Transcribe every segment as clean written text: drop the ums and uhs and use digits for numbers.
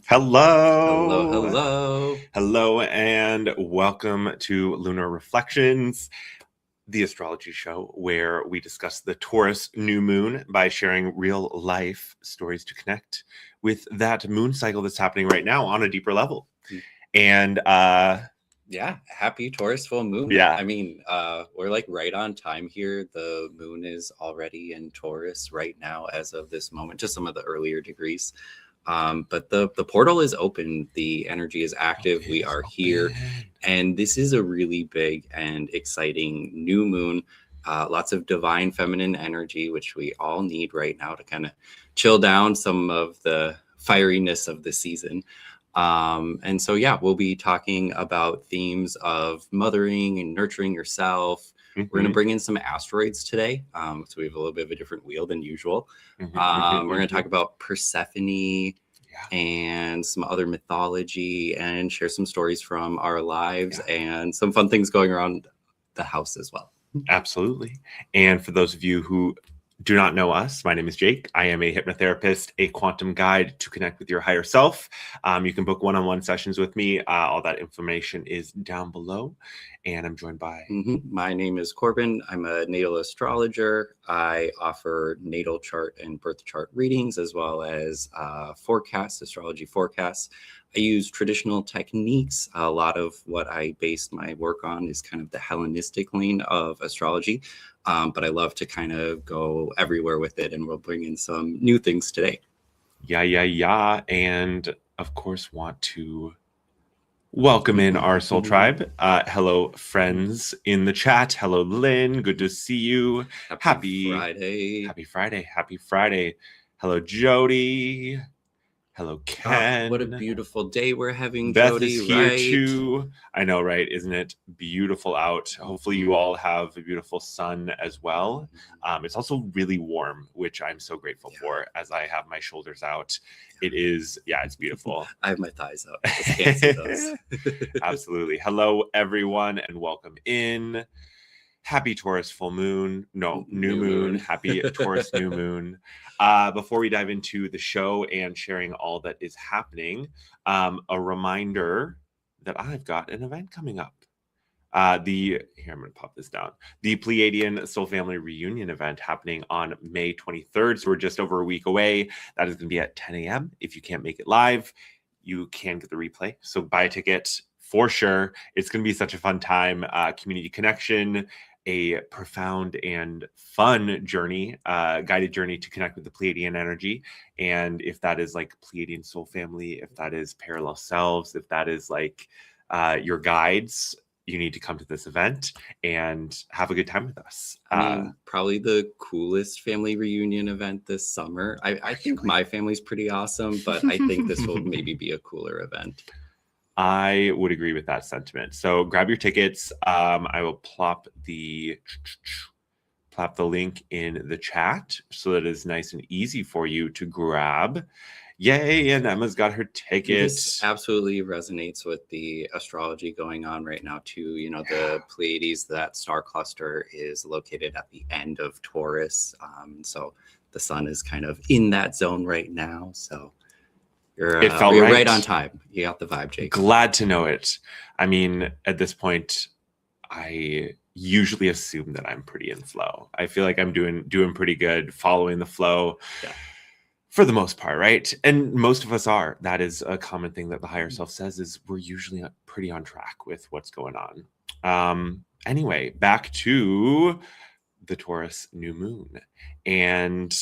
Hello. Hello. Hello, and welcome to Lunar Reflections, the astrology show where we discuss the Taurus new moon by sharing real life stories to connect with that moon cycle that's happening right now on a deeper level. And Yeah, happy Taurus full moon. Yeah. I mean, we're like right on time here. The moon is already in Taurus right now as of this moment, just some of the earlier degrees. But the portal is open. The energy is active. We are here. And this is a really big and exciting new moon. Lots of divine feminine energy, which we all need right now to kind of chill down some of the fieriness of the season. And so, yeah, we'll be talking about themes of mothering and nurturing yourself. We're going to bring in some asteroids today. So we have a little bit of a different wheel than usual. We're going to talk about Persephone and some other mythology and share some stories from our lives and some fun things going around the house as well. Absolutely. And for those of you who do not know us, my name is Jake. I am a hypnotherapist, a quantum guide to connect with your higher self. You can book one-on-one sessions with me. All that information is down below. And I'm joined by... My name is Corbin. I'm a natal astrologer. I offer natal chart and birth chart readings as well as forecasts, astrology forecasts. I use traditional techniques. A lot of what I based my work on is kind of the Hellenistic lane of astrology. But I love to kind of go everywhere with it, and we'll bring in some new things today. Yeah. And of course, want to welcome in our soul tribe. Hello, friends in the chat. Hello, Lynn. Good to see you. Happy Friday. Happy Friday. Hello, Jody. Hello, Ken. Oh, what a beautiful day we're having, Beth Jody. is here too. I know, right? Isn't it beautiful out? Hopefully you all have a beautiful sun as well. It's also really warm, which I'm so grateful for as I have my shoulders out. It is, it's beautiful. I have my thighs out. I just can't see those. Absolutely. Hello, everyone, and welcome in. Happy Taurus full moon. No, new moon. Happy Taurus new moon. Before we dive into the show and sharing all that is happening, a reminder that I've got an event coming up. I'm going to pop this down. The Pleiadian Soul Family Reunion event happening on May 23rd. So we're just over a week away. That is going to be at 10 a.m. If you can't make it live, you can get the replay. So buy a ticket for sure. It's going to be such a fun time. Community connection, a profound and fun journey, guided journey to connect with the Pleiadian energy. And if that is like Pleiadian soul family, if that is parallel selves, if that is like your guides, you need to come to this event and have a good time with us. I mean, probably the coolest family reunion event this summer. I think my family's pretty awesome, but I think this will maybe be a cooler event. I would agree with that sentiment. So grab your tickets. I will plop the link in the chat so that it's nice and easy for you to grab. Yay, and Emma's got her ticket. This absolutely resonates with the astrology going on right now too. You know, the Pleiades, that star cluster is located at the end of Taurus. So the sun is kind of in that zone right now. So you're right on time. You got the vibe, Jake. Glad to know it. I mean, at this point, I usually assume that I'm pretty in flow. I feel like I'm doing pretty good, following the flow for the most part, right? And most of us are. That is a common thing that the higher self says, is we're usually pretty on track with what's going on. Anyway, back to the Taurus new moon. And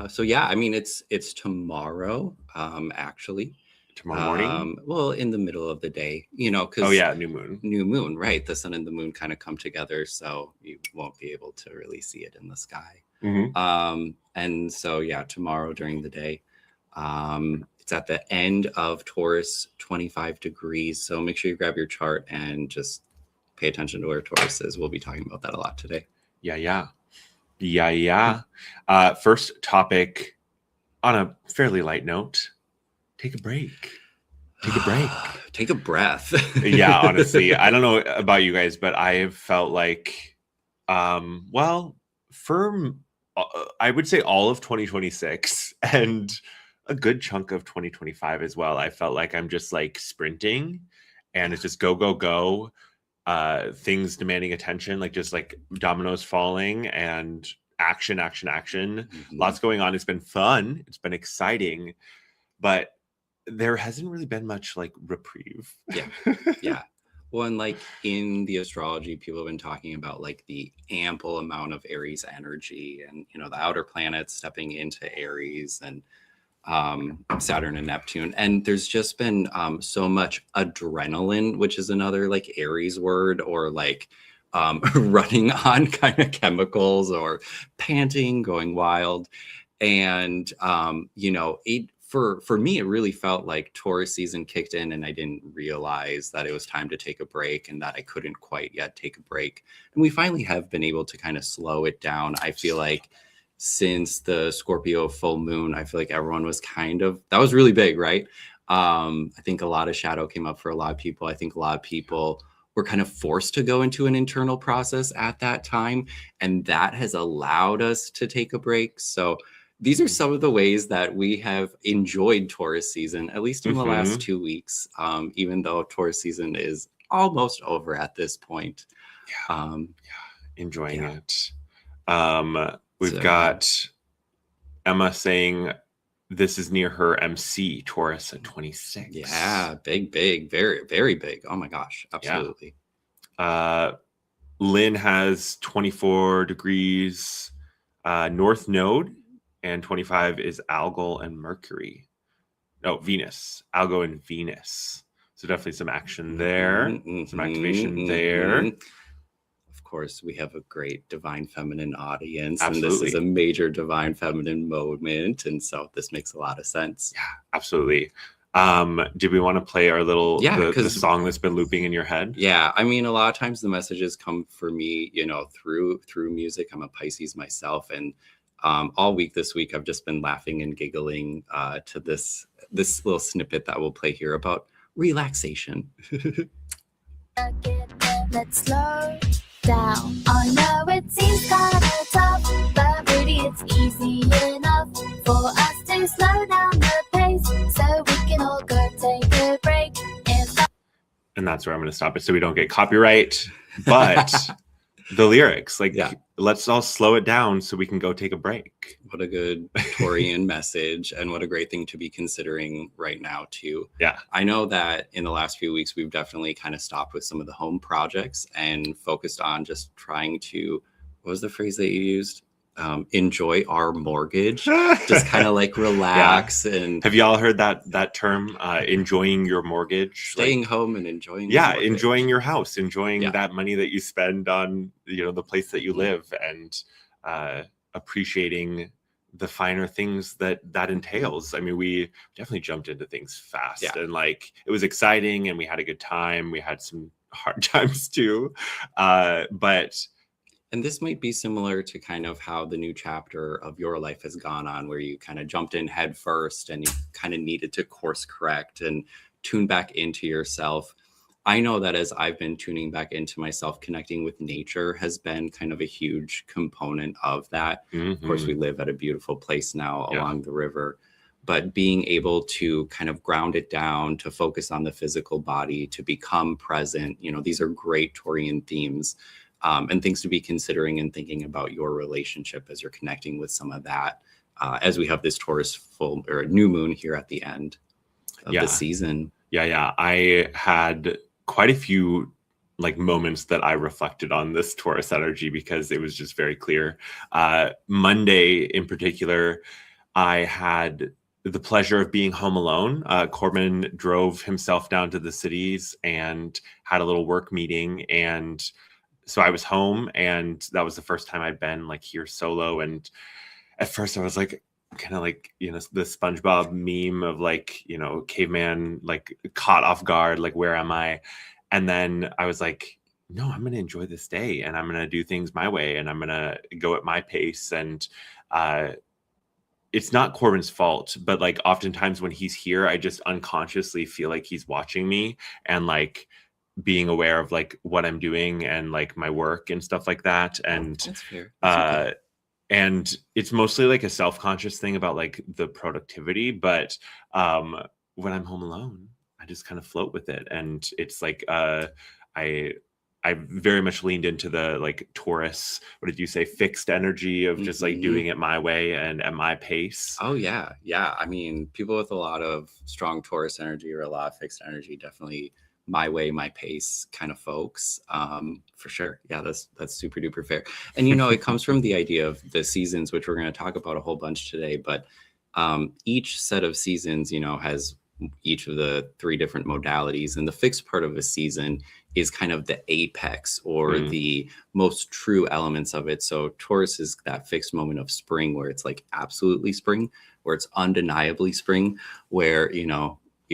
so yeah, I mean, it's tomorrow, actually. Tomorrow morning? Well, in the middle of the day, you know, because new moon, right? The sun and the moon kind of come together, so you won't be able to really see it in the sky. And so yeah, tomorrow during the day, it's at the end of Taurus, 25 degrees. So make sure you grab your chart and just pay attention to where Taurus is. We'll be talking about that a lot today. First topic, on a fairly light note, take a break. Take a breath. Yeah, honestly, I don't know about you guys, but I have felt like, I would say all of 2026 and a good chunk of 2025 as well. I felt like I'm just like sprinting and it's just go, go, go. Things demanding attention, like just like dominoes falling and action, action, action. Lots going on. It's been fun. It's been exciting, but there hasn't really been much like reprieve. Yeah. Well, and like in the astrology, people have been talking about like the ample amount of Aries energy and, you know, the outer planets stepping into Aries and Saturn and Neptune. And there's just been so much adrenaline, which is another like Aries word, or like running on kind of chemicals or panting, going wild. And, you know, for me, it really felt like Taurus season kicked in and I didn't realize that it was time to take a break and that I couldn't quite yet take a break. And we finally have been able to kind of slow it down. I feel like since the Scorpio full moon, I feel like everyone was that was really big, right? I think a lot of shadow came up for a lot of people. I think a lot of people were kind of forced to go into an internal process at that time. And that has allowed us to take a break. So these are some of the ways that we have enjoyed Taurus season, at least in the last 2 weeks, even though Taurus season is almost over at this point. Enjoying it. We've got Emma saying this is near her MC, Taurus at 26. Yeah, big, very, very big. Oh my gosh, absolutely. Lynn has 24 degrees North Node, and 25 is Algol and Mercury. No, Venus. Algo and Venus. So definitely some action there, some activation there. Of course, we have a great divine feminine audience. Absolutely. And this is a major divine feminine moment. And so this makes a lot of sense. Yeah, absolutely. Did we want to play our little the song that's been looping in your head? Yeah, I mean, a lot of times the messages come for me, you know, through music. I'm a Pisces myself, and all week this week I've just been laughing and giggling to this little snippet that we'll play here about relaxation. Let's slow down. I know it seems kind of tough, but really it's easy enough for us to slow down the pace so we can all go take a break. And that's where I'm going to stop it so we don't get copyright. But the lyrics, like, let's all slow it down so we can go take a break. What a good Taurian message, and what a great thing to be considering right now too. Yeah, I know that in the last few weeks we've definitely kind of stopped with some of the home projects and focused on just trying to, what was the phrase that you used? Enjoy our mortgage. Just kind of like relax. And have y'all heard that term, enjoying your mortgage? Staying home and enjoying enjoying your house, enjoying that money that you spend on, you know, the place that you live, and appreciating the finer things that entails. I mean, we definitely jumped into things fast, and like it was exciting and we had a good time. We had some hard times too, and this might be similar to kind of how the new chapter of your life has gone on, where you kind of jumped in head first and you kind of needed to course correct and tune back into yourself. I know that as I've been tuning back into myself, connecting with nature has been kind of a huge component of that. Of course, we live at a beautiful place now along the river, but being able to kind of ground it down, to focus on the physical body, to become present, you know, these are great Taurian themes. And things to be considering and thinking about your relationship as you're connecting with some of that, as we have this Taurus full or new moon here at the end of the season. Yeah. I had quite a few like moments that I reflected on this Taurus energy because it was just very clear. Monday in particular, I had the pleasure of being home alone. Corbin drove himself down to the cities and had a little work meeting, and so I was home, and that was the first time I'd been like here solo. And at first I was like, kind of like, you know, the SpongeBob meme of like, you know, caveman, like caught off guard, like, where am I? And then I was like, no, I'm going to enjoy this day, and I'm going to do things my way, and I'm going to go at my pace. And it's not Corbin's fault, but like oftentimes when he's here, I just unconsciously feel like he's watching me and like being aware of like what I'm doing and like my work and stuff like that. And that's fair. That's okay. and it's mostly like a self-conscious thing about like the productivity, but when I'm home alone, I just kind of float with it, and it's like I very much leaned into the like Taurus, what did you say, fixed energy of just like doing it my way and at my pace. Oh yeah. I mean, people with a lot of strong Taurus energy or a lot of fixed energy, definitely my way, my pace kind of folks. For sure. Yeah, that's super duper fair. And it comes from the idea of the seasons, which we're going to talk about a whole bunch today. But each set of seasons, has each of the 3 different modalities, and the fixed part of a season is kind of the apex or the most true elements of it. So Taurus is that fixed moment of spring where it's like absolutely spring, where it's undeniably spring, where you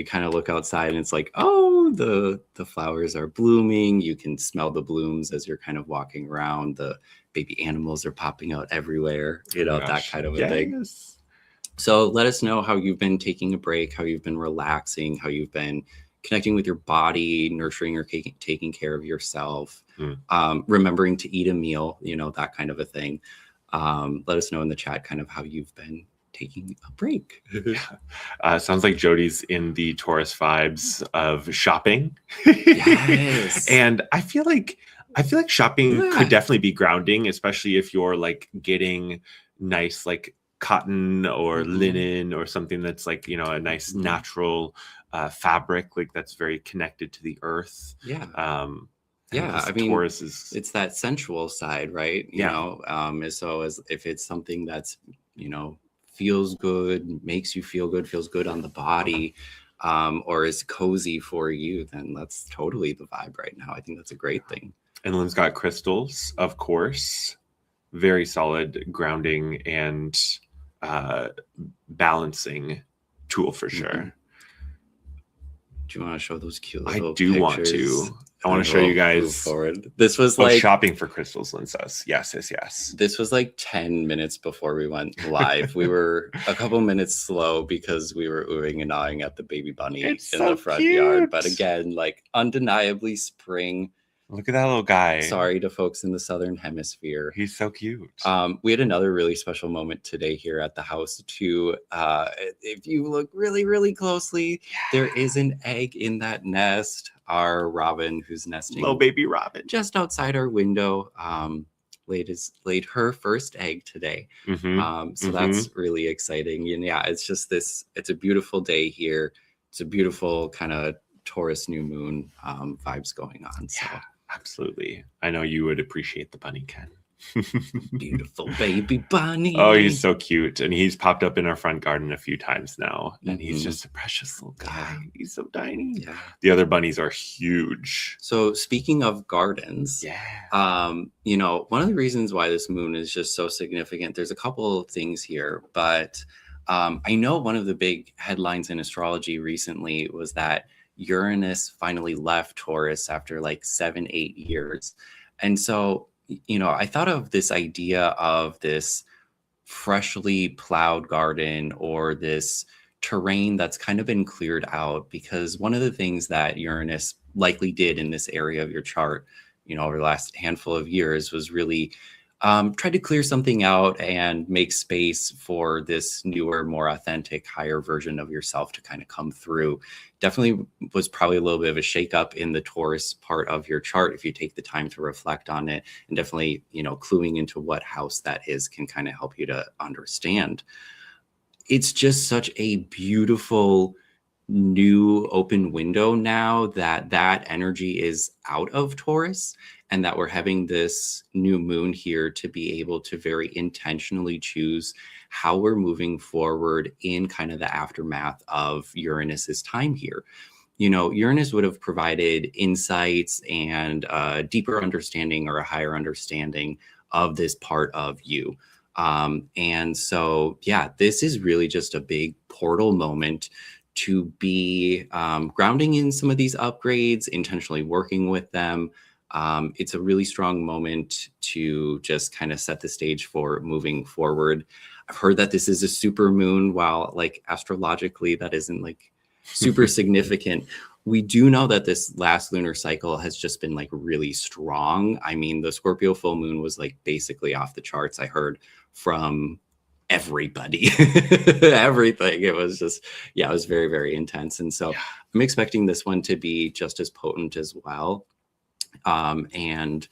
kind of look outside and it's like, oh, the flowers are blooming, you can smell the blooms as you're kind of walking around, the baby animals are popping out everywhere, that kind of a thing. So let us know how you've been taking a break, how you've been relaxing, how you've been connecting with your body, nurturing or taking care of yourself, remembering to eat a meal, that kind of a thing. Let us know in the chat kind of how you've been taking a break. Sounds like Jody's in the Taurus vibes of shopping. Yes. And I feel like shopping could definitely be grounding, especially if you're like getting nice like cotton or linen or something that's like a nice natural fabric, like that's very connected to the earth. I mean, Taurus is, it's that sensual side, right? So as if it's something that's feels good, makes you feel good, feels good on the body, or is cozy for you, then that's totally the vibe right now. I think that's a great thing. And Lynn's got crystals, of course, very solid grounding and balancing tool for sure. Do you want to show those cute I little do pictures? Want to. I want to show you guys. Forward. This was like shopping for crystals, Lynn says. Yes. This was like 10 minutes before we went live. We were a couple minutes slow because we were oohing and ahhing at the baby bunny in the front yard. But again, like undeniably spring. Look at that little guy. Sorry to folks in the Southern Hemisphere. He's so cute. We had another really special moment today here at the house too. If you look really, really closely, there is an egg in that nest. Our robin, who's nesting, little baby robin, just outside our window, laid her first egg today. So that's really exciting. And yeah, it's just it's a beautiful day here. It's a beautiful kind of Taurus new moon vibes going on. So. Yeah. Absolutely. I know you would appreciate the bunny, Ken. Beautiful baby bunny. Oh, he's so cute. And he's popped up in our front garden a few times now. And he's just a precious little guy. He's so tiny. Yeah. The other bunnies are huge. So speaking of gardens, one of the reasons why this moon is just so significant, there's a couple of things here, but I know one of the big headlines in astrology recently was that Uranus finally left Taurus after like 7-8 years. And so, I thought of this idea of this freshly plowed garden or this terrain that's kind of been cleared out, because one of the things that Uranus likely did in this area of your chart, over the last handful of years was really try to clear something out and make space for this newer, more authentic, higher version of yourself to kind of come through. Definitely was probably a little bit of a shakeup in the Taurus part of your chart if you take the time to reflect on it, and definitely, cluing into what house that is can kind of help you to understand. It's just such a beautiful new open window now that energy is out of Taurus, and that we're having this new moon here to be able to very intentionally choose how we're moving forward in kind of the aftermath of Uranus's time here. Uranus would have provided insights and a deeper understanding or a higher understanding of this part of you. And so, this is really just a big portal moment to be grounding in some of these upgrades, intentionally working with them. It's a really strong moment to just kind of set the stage for moving forward. I've heard that this is a super moon, while like astrologically that isn't like super significant. We do know that this last lunar cycle has just been like really strong. I mean, the Scorpio full moon was like basically off the charts. I heard from everybody. Everything. It was just, yeah, it was very, very intense. And so I'm expecting this one to be just as potent as well. And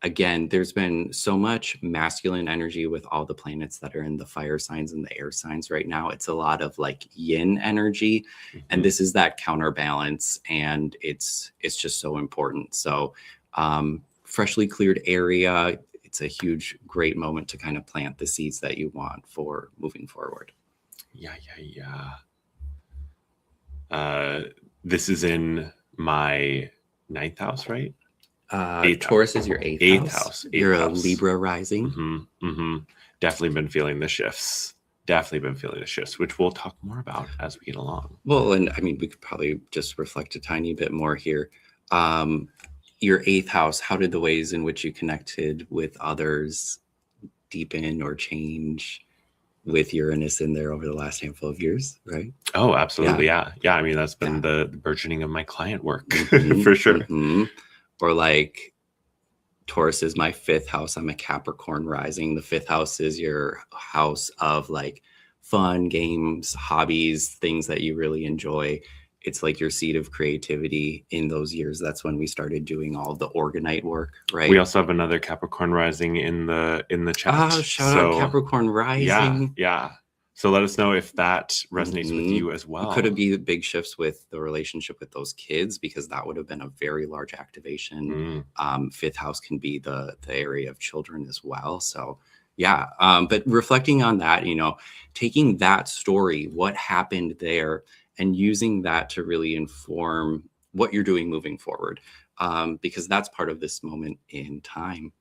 again, there's been so much masculine energy with all the planets that are in the fire signs and the air signs right now. It's a lot of like yin energy, and this is that counterbalance, and it's just so important. So freshly cleared area, it's a huge, great moment to kind of plant the seeds that you want for moving forward. Yeah. This is in my 9th house, right? Taurus is your eighth house. You're a Libra rising. Definitely been feeling the shifts. Which we'll talk more about as we get along. Well, and I mean, we could probably just reflect a tiny bit more here. Your 8th house, how did the ways in which you connected with others deepen or change with Uranus in there over the last handful of years, right? Oh, absolutely. Yeah. I mean, that's been the burgeoning of my client work for sure. Or like Taurus is my 5th house. I'm a Capricorn rising. The 5th house is your house of like fun, games, hobbies, things that you really enjoy. It's like your seed of creativity in those years. That's when we started doing all the orgonite work, right? We also have another Capricorn rising in the chat. Shout out Capricorn rising. Yeah. So let us know if that resonates with you as well. Could it be big shifts with the relationship with those kids? Because that would have been a very large activation. 5th house can be the area of children as well. So yeah. But reflecting on that, taking that story, what happened there, and using that to really inform what you're doing moving forward. Because that's part of this moment in time.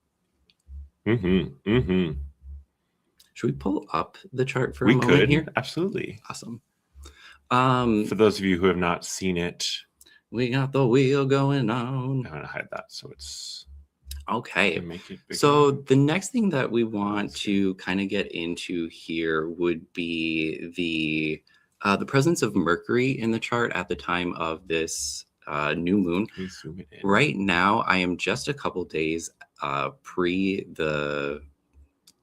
Should we pull up the chart for a moment here? Absolutely. Awesome. For those of you who have not seen it, we got the wheel going on. I'm going to hide that so it's okay. Make it bigger. So the next thing that we want to kind of get into here would be the presence of Mercury in the chart at the time of this new moon. Can you zoom it in? Right now, I am just a couple days pre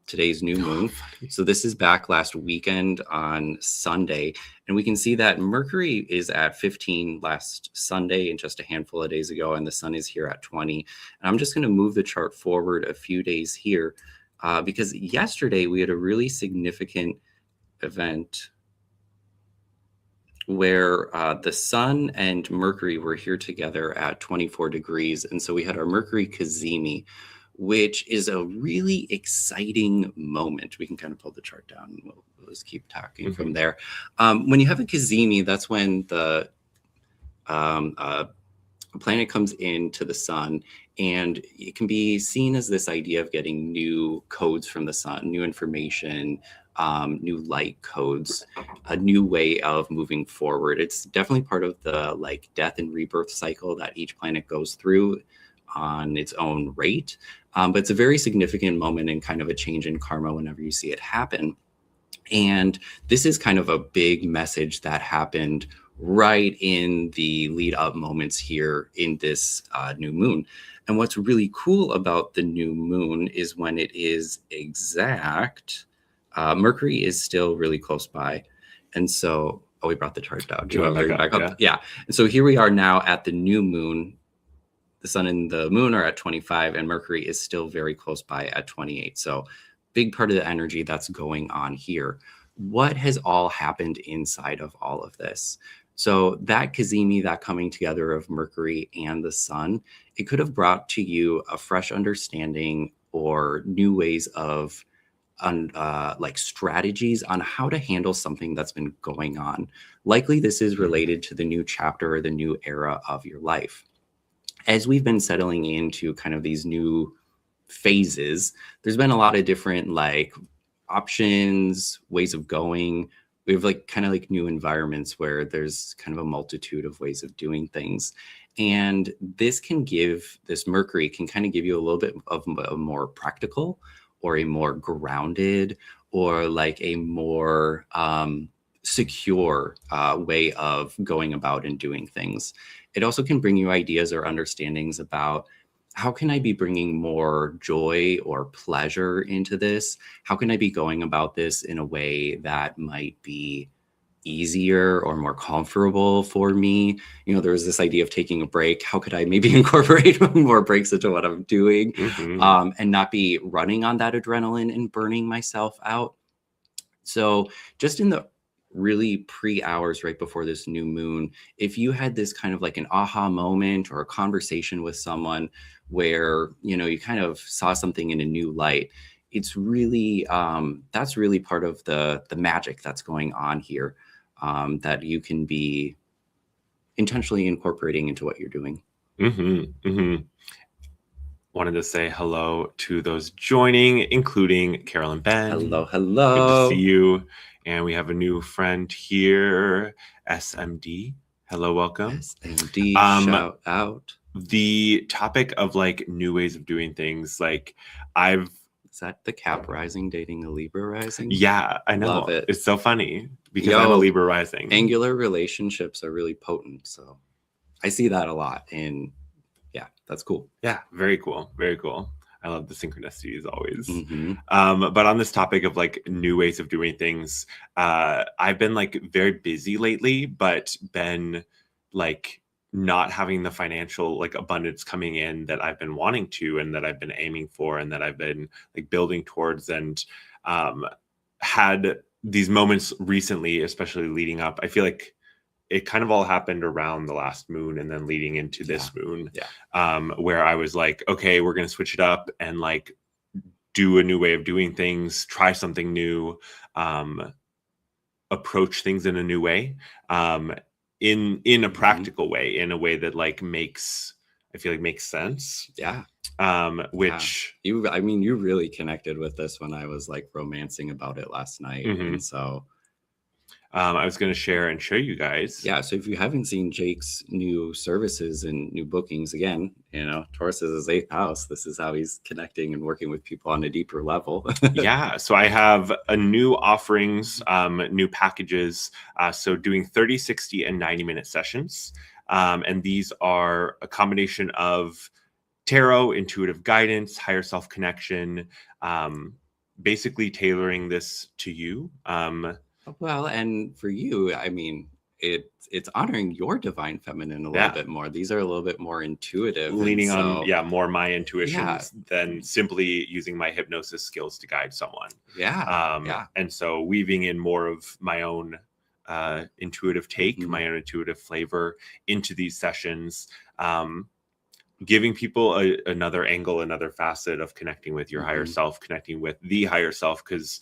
today's new moon. So this is back last weekend on Sunday. And we can see that Mercury is at 15 last Sunday and just a handful of days ago. And the sun is here at 20. And I'm just going to move the chart forward a few days here because yesterday we had a really significant event where the sun and Mercury were here together at 24 degrees. And so we had our Mercury Cazimi, which is a really exciting moment. We can kind of pull the chart down and we'll just keep talking from there. When you have a Cazimi, that's when the planet comes into the sun, and it can be seen as this idea of getting new codes from the sun, new information, new light codes, a new way of moving forward. It's definitely part of the like death and rebirth cycle that each planet goes through on its own rate. But it's a very significant moment and kind of a change in karma whenever you see it happen. And this is kind of a big message that happened right in the lead up moments here in this new moon. And what's really cool about the new moon is when it is exact, Mercury is still really close by. And so, we brought the chart down. Do you want to bring it back up? Yeah. And so here we are now at the new moon. The sun and the moon are at 25 and Mercury is still very close by at 28. So big part of the energy that's going on here. What has all happened inside of all of this? So that Cazimi, that coming together of Mercury and the sun, it could have brought to you a fresh understanding or new ways of like strategies on how to handle something that's been going on. Likely this is related to the new chapter or the new era of your life. As we've been settling into kind of these new phases, there's been a lot of different like options, ways of going. We have like kind of like new environments where there's kind of a multitude of ways of doing things. And this Mercury can kind of give you a little bit of a more practical or a more grounded or like a more secure way of going about and doing things. It also can bring you ideas or understandings about how can I be bringing more joy or pleasure into this? How can I be going about this in a way that might be easier or more comfortable for me? You know, there was this idea of taking a break. How could I maybe incorporate more breaks into what I'm doing, and not be running on that adrenaline and burning myself out? So just in the really pre hours right before this new moon, if you had this kind of like an aha moment or a conversation with someone where, you know, you kind of saw something in a new light, it's really, that's really part of the magic that's going on here, that you can be intentionally incorporating into what you're doing. Wanted to say hello to those joining, including Carol and Ben. Hello, Good hello. to see you. And we have a new friend here, SMD. Hello, welcome. SMD, shout out. The topic of like new ways of doing things, like Is that the Cap rising dating a Libra rising? Yeah, I know. Love it. It's so funny because I'm a Libra rising. Angular relationships are really potent. So I see that a lot. And yeah, that's cool. Yeah, very cool. Very cool. I love the synchronicities always. But on this topic of like new ways of doing things, I've been like very busy lately, but been like not having the financial like abundance coming in that I've been wanting to, and that I've been aiming for, and that I've been like building towards, and had these moments recently, especially leading up. I feel like it kind of all happened around the last moon and then leading into this moon, where I was like, okay, we're going to switch it up and like do a new way of doing things, try something new, approach things in a new way, in a practical way, in a way that like makes sense. Which I mean, you really connected with this when I was like romancing about it last night. And so I was going to share and show you guys. Yeah. So if you haven't seen Jake's new services and new bookings, again, you know, Taurus is his 8th house. This is how he's connecting and working with people on a deeper level. Yeah. So I have a new offerings, new packages. So doing 30, 60, and 90-minute sessions. And these are a combination of tarot, intuitive guidance, higher self connection, basically tailoring this to you. Well, and for you, I mean, it's honoring your divine feminine a little bit more. These are a little bit more intuitive, leaning on more my intuitions than simply using my hypnosis skills to guide someone. And so weaving in more of my own intuitive take, my own intuitive flavor into these sessions, giving people another angle, another facet of connecting with your higher self, connecting with the higher self. Because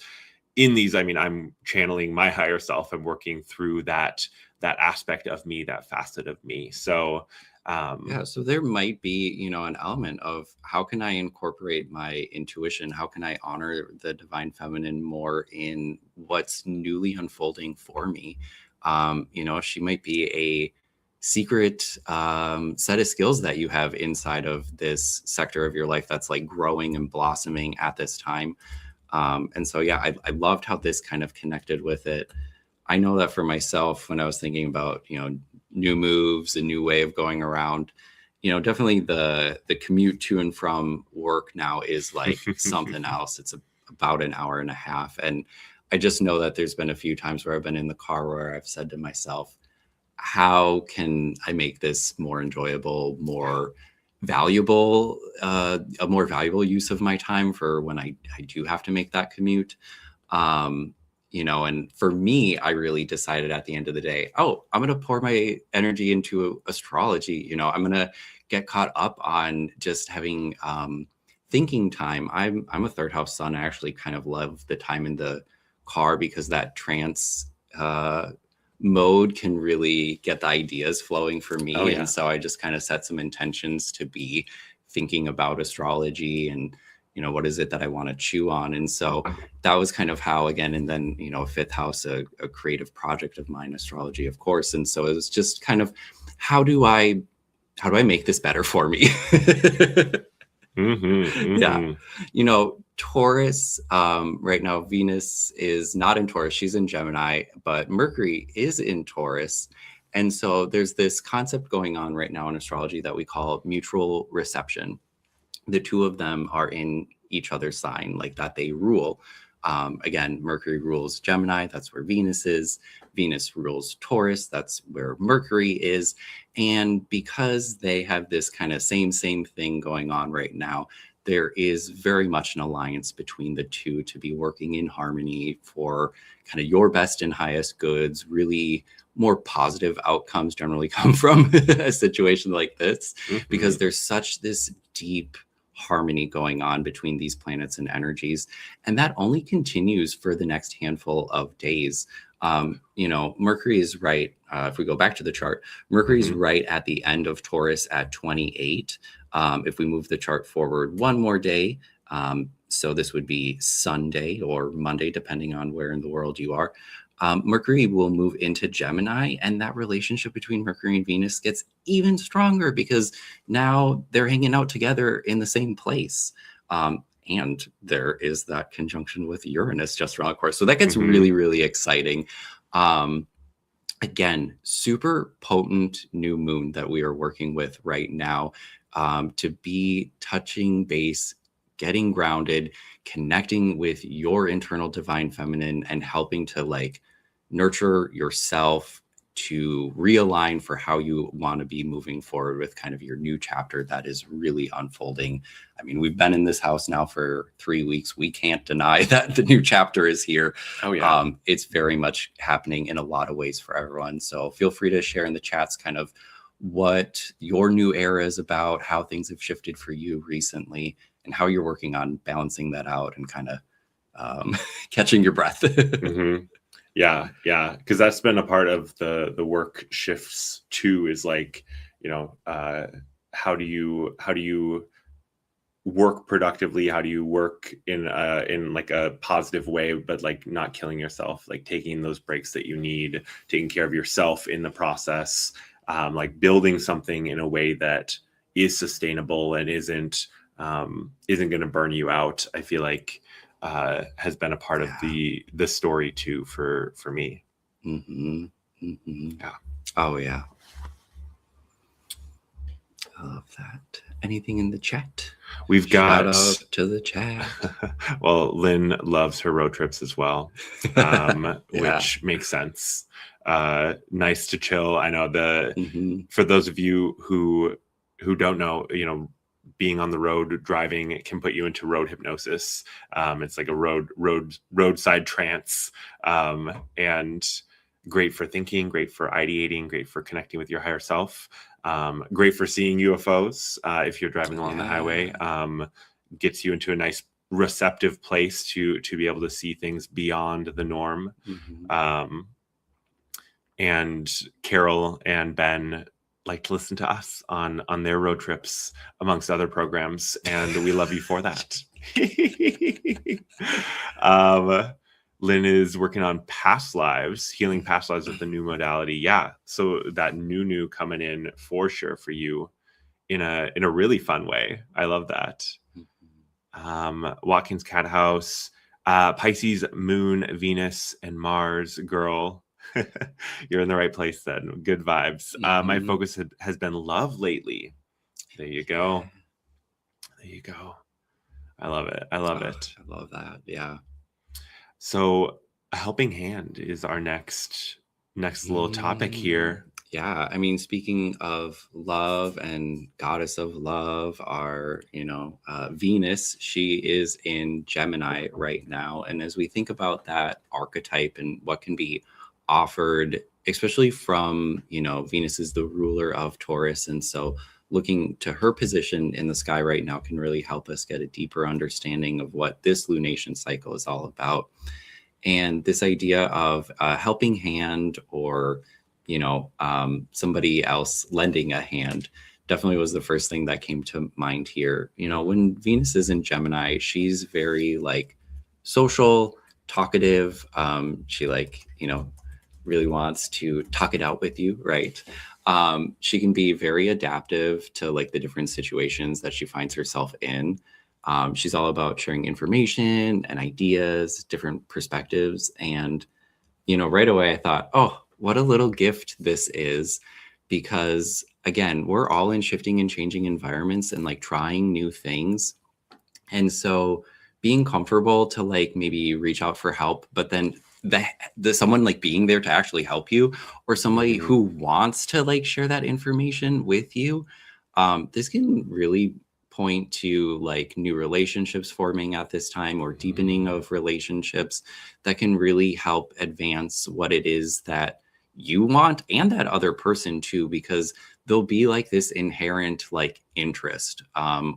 in these, I mean, I'm channeling my higher self and working through that aspect of me, that facet of me. So so there might be, you know, an element of how can I incorporate my intuition? How can I honor the divine feminine more in what's newly unfolding for me? You know, she might be a secret set of skills that you have inside of this sector of your life that's like growing and blossoming at this time. And so, yeah, I loved how this kind of connected with it. I know that for myself, when I was thinking about, you know, new moves, a new way of going around, you know, definitely the commute to and from work now is like something else. It's about an hour and a half. And I just know that there's been a few times where I've been in the car where I've said to myself, how can I make this more enjoyable, more valuable, a more valuable use of my time for when I do have to make that commute? You know, and for me, I really decided at the end of the day, I'm going to pour my energy into astrology. You know, I'm going to get caught up on just having thinking time. I'm a 3rd house sun. I actually kind of love the time in the car because that trance mode can really get the ideas flowing for me. And so I just kind of set some intentions to be thinking about astrology and, you know, what is it that I want to chew on? And so that was kind of how, again, and then, you know, 5th house, a creative project of mine, astrology, of course. And so it was just kind of, how do I make this better for me? Yeah. You know, Taurus, right now, Venus is not in Taurus. She's in Gemini, but Mercury is in Taurus. And so there's this concept going on right now in astrology that we call mutual reception. the two of them are in each other's sign, like that they rule. Again, Mercury rules Gemini, that's where Venus is. Venus rules Taurus, that's where Mercury is. And because they have this kind of same thing going on right now, there is very much an alliance between the two to be working in harmony for kind of your best and highest goods. Really more positive outcomes generally come from a situation like this, because there's such this deep harmony going on between these planets and energies, and that only continues for the next handful of days. Mercury is right, if we go back to the chart, Mercury is right at the end of Taurus at 28. If we move the chart forward one more day, so this would be Sunday or Monday, depending on where in the world you are, Mercury will move into Gemini, and that relationship between Mercury and Venus gets even stronger because now they're hanging out together in the same place. And there is that conjunction with Uranus just around the corner. So that gets really, really exciting. Again, super potent new moon that we are working with right now, to be touching base, getting grounded, connecting with your internal divine feminine, and helping to like nurture yourself to realign for how you want to be moving forward with kind of your new chapter that is really unfolding. I mean, we've been in this house now for 3 weeks. We can't deny that the new chapter is here. Oh yeah. It's very much happening in a lot of ways for everyone. So feel free to share in the chats kind of what your new era is about, how things have shifted for you recently, and how you're working on balancing that out and kind of catching your breath. Yeah, because that's been a part of the work shifts too, is like, how do you work productively? How do you work in like a positive way, but like not killing yourself, like taking those breaks that you need, taking care of yourself in the process, like building something in a way that is sustainable and isn't going to burn you out. I feel like has been a part of the story too for me. Yeah. Oh yeah. I love that. Anything in the chat? We've got shout out to the chat. Well, Lynn loves her road trips as well, which makes sense. Nice to chill. I know for those of you who don't know, being on the road driving, it can put you into road hypnosis. It's like a roadside trance, and great for thinking, great for ideating, great for connecting with your higher self, great for seeing UFOs if you're driving along the highway. Gets you into a nice receptive place to be able to see things beyond the norm. And Carol and Ben like to listen to us on their road trips amongst other programs, and we love you for that. Lynn is working on past lives, healing past lives with the new modality. Yeah, so that new coming in for sure for you in a really fun way. I love that. Watkins Cat House, Pisces, Moon, Venus, and Mars. Girl, you're in the right place then. Good vibes. My focus has been love lately. There you go. I love it. I love that. Yeah. So a helping hand is our next little topic here. Yeah. I mean, speaking of love and goddess of love, our, Venus, she is in Gemini right now. And as we think about that archetype and what can be offered, especially from, Venus is the ruler of Taurus. And so looking to her position in the sky right now can really help us get a deeper understanding of what this lunation cycle is all about. And this idea of a helping hand or, somebody else lending a hand definitely was the first thing that came to mind here. When Venus is in Gemini, she's very like social, talkative. She really wants to talk it out with you, right? She can be very adaptive to like the different situations that she finds herself in. She's all about sharing information and ideas, different perspectives. And, right away I thought, oh, what a little gift this is, because again, we're all in shifting and changing environments and like trying new things. And so being comfortable to like maybe reach out for help, but then the someone like being there to actually help you, or somebody Mhm. who wants to like share that information with you, this can really point to like new relationships forming at this time, or deepening of relationships that can really help advance what it is that you want, and that other person too, because there'll be like this inherent like interest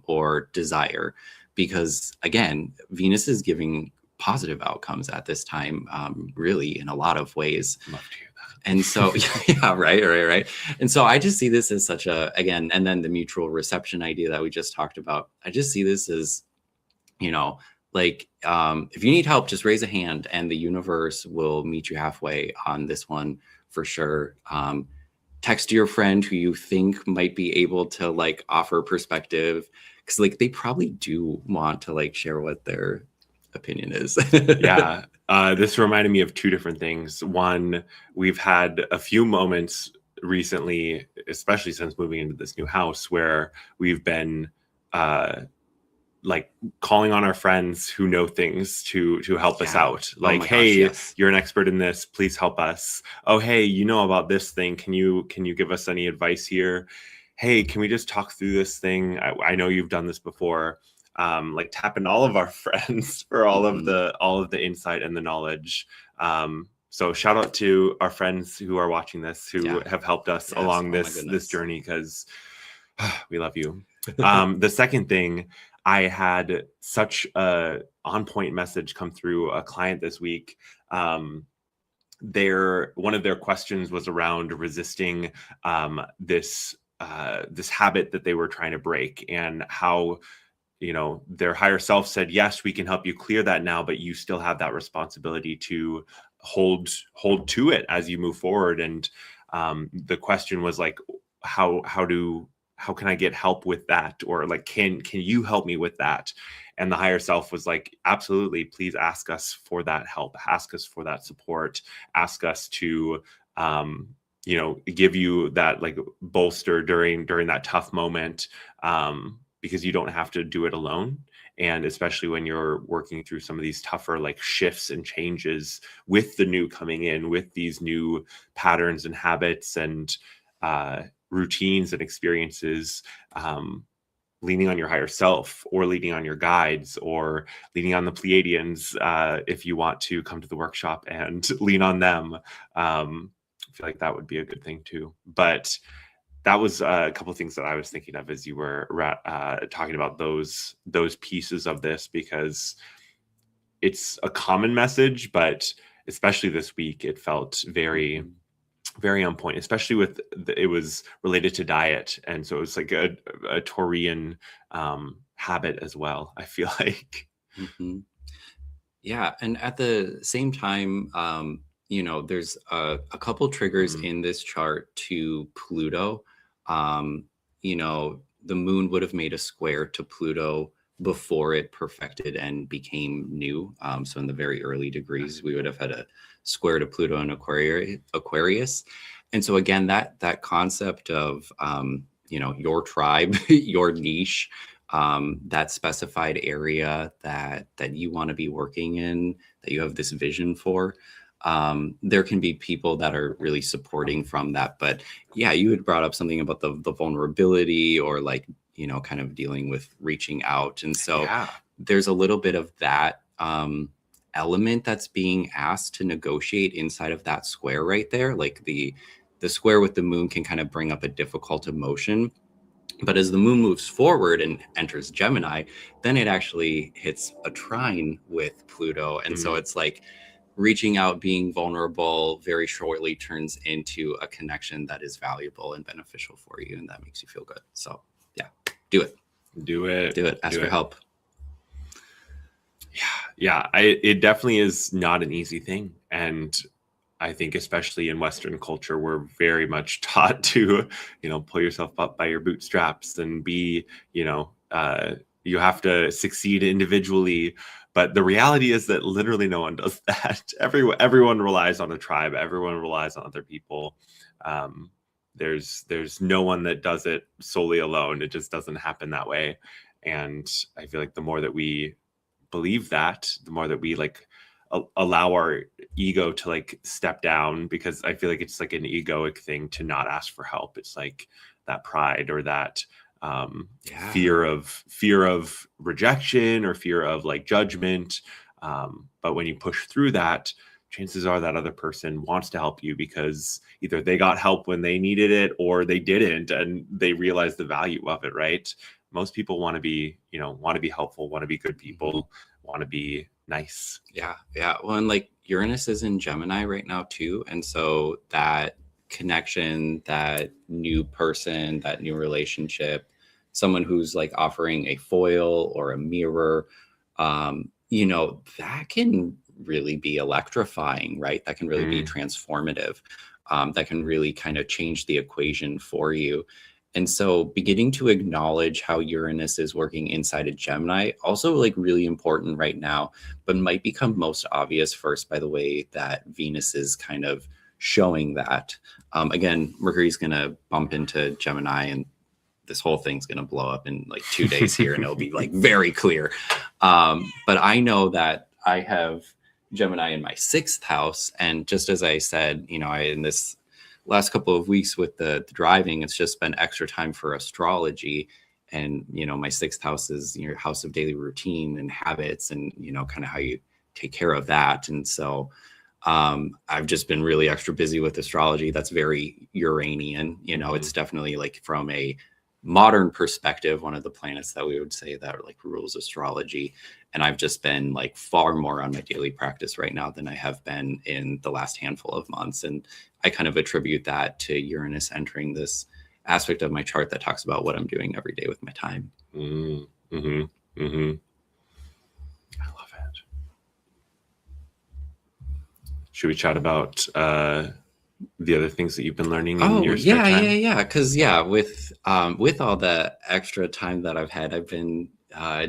or desire, because again, Venus is giving positive outcomes at this time, really in a lot of ways. Love to hear that. And so, yeah, right. And so I just see this as such a, again, and then the mutual reception idea that we just talked about, I just see this as, you know, like if you need help, just raise a hand and the universe will meet you halfway on this one for sure. Text your friend who you think might be able to like offer perspective, because like they probably do want to like share what their opinion is. Yeah. This reminded me of two different things. One, we've had a few moments recently, especially since moving into this new house, where we've been like calling on our friends who know things to help us Yeah. out. Oh Like, my gosh, hey, yes. you're an expert in this, please help us. Oh, hey, you know about this thing, can you give us any advice here? Hey, can we just talk through this thing? I know you've done this before. Like tapping all of our friends for all of the insight and the knowledge. So shout out to our friends who are watching this, who Yeah. have helped us Yes. along Oh my this goodness. journey, because we love you. The second thing, I had such a on-point message come through a client this week. One of their questions was around resisting this habit that they were trying to break, and how, you know, their higher self said, yes, we can help you clear that now, but you still have that responsibility to hold to it as you move forward. And the question was like, how can I get help with that? Or like, can you help me with that? And the higher self was like, absolutely, please ask us for that help, ask us for that support, ask us to give you that like bolster during that tough moment, because you don't have to do it alone. And especially when you're working through some of these tougher like shifts and changes with the new coming in, with these new patterns and habits and routines and experiences, leaning on your higher self, or leaning on your guides, or leaning on the Pleiadians, if you want to come to the workshop and lean on them. I feel like that would be a good thing too. But that was a couple of things that I was thinking of as you were talking about those pieces of this, because it's a common message, but especially this week, it felt very, very on point, especially with it was related to diet. And so it was like a Taurian habit as well, I feel like. Mm-hmm. Yeah. And at the same time, there's a couple triggers in this chart to Pluto. The moon would have made a square to Pluto before it perfected and became new. So in the very early degrees, we would have had a square to Pluto in Aquarius. And so again, that concept of, your tribe, your niche, that specified area that you want to be working in, that you have this vision for. There can be people that are really supporting from that. But yeah, you had brought up something about the vulnerability, or like, kind of dealing with reaching out. And so there's a little bit of that element that's being asked to negotiate inside of that square right there. Like the square with the moon can kind of bring up a difficult emotion. But as the moon moves forward and enters Gemini, then it actually hits a trine with Pluto. And so it's like reaching out, being vulnerable, very shortly turns into a connection that is valuable and beneficial for you. And that makes you feel good. So yeah, do it. Ask for help. Yeah. It definitely is not an easy thing. And I think especially in Western culture, we're very much taught to, pull yourself up by your bootstraps and be, you have to succeed individually. But the reality is that literally no one does that. Everyone relies on a tribe. Everyone relies on other people. There's no one that does it solely alone. It just doesn't happen that way. And I feel like the more that we believe that, the more that we like allow our ego to like step down, because I feel like it's like an egoic thing to not ask for help. It's like that pride or that fear of rejection or fear of like judgment. But when you push through that, chances are that other person wants to help you because either they got help when they needed it or they didn't and they realized the value of it, right? Most people want to be helpful, want to be good people, want to be nice. Yeah. Well, and like Uranus is in Gemini right now too. And so that connection, that new person, that new relationship, someone who's like offering a foil or a mirror, that can really be electrifying, right? That can really be transformative. That can really kind of change the equation for you. And so beginning to acknowledge how Uranus is working inside of Gemini, also like really important right now, but might become most obvious first by the way that Venus is kind of showing that. Again, Mercury's going to bump into Gemini and this whole thing's going to blow up in like 2 days here and it'll be like very clear. But I know that I have Gemini in my 6th house. And just as I said, in this last couple of weeks with the driving, it's just been extra time for astrology. And, my 6th house is your house of daily routine and habits and, kind of how you take care of that. And so I've just been really extra busy with astrology. That's very Uranian, it's definitely like from a modern perspective, one of the planets that we would say that like rules astrology. And I've just been like far more on my daily practice right now than I have been in the last handful of months. And I kind of attribute that to Uranus entering this aspect of my chart that talks about what I'm doing every day with my time. I love it. Should we chat about the other things that you've been learning in your spare time? Yeah. Because with all the extra time that I've had, I've been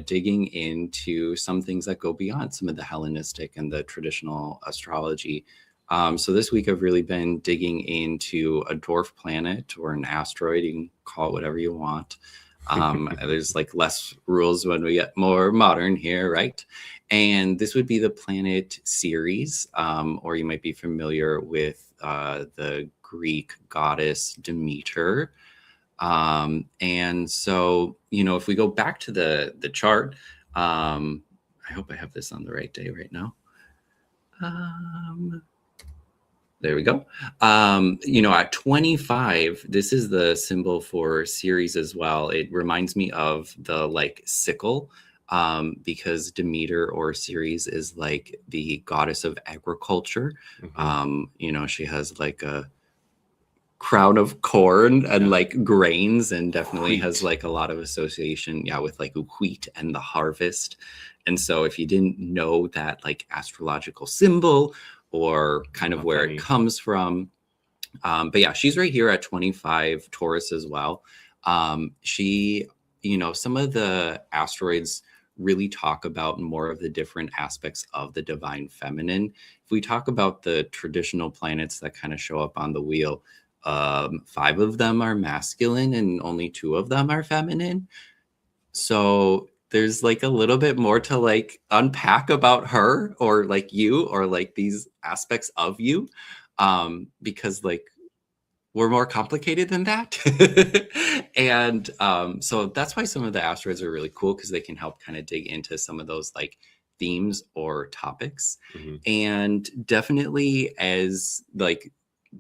digging into some things that go beyond some of the Hellenistic and the traditional astrology. So this week I've really been digging into a dwarf planet or an asteroid. You can call it whatever you want. There's like less rules when we get more modern here, right? And this would be the planet Ceres, or you might be familiar with the Greek goddess Demeter. And so, if we go back to the chart, I hope I have this on the right day right now. There we go. At 25, this is the symbol for Ceres as well. It reminds me of the like sickle, because Demeter or Ceres is like the goddess of agriculture. She has like a crown of corn and like grains, and definitely has like a lot of association with like wheat and the harvest. And so if you didn't know that like astrological symbol or kind of where it comes from, but yeah, she's right here at 25, Taurus as well. She, some of the asteroids really talk about more of the different aspects of the divine feminine. If we talk about the traditional planets that kind of show up on the wheel, 5 of them are masculine and only 2 of them are feminine. So there's like a little bit more to like unpack about her or like you or like these aspects of you, because like we're more complicated than that. And so that's why some of the asteroids are really cool, because they can help kind of dig into some of those like themes or topics. And definitely as like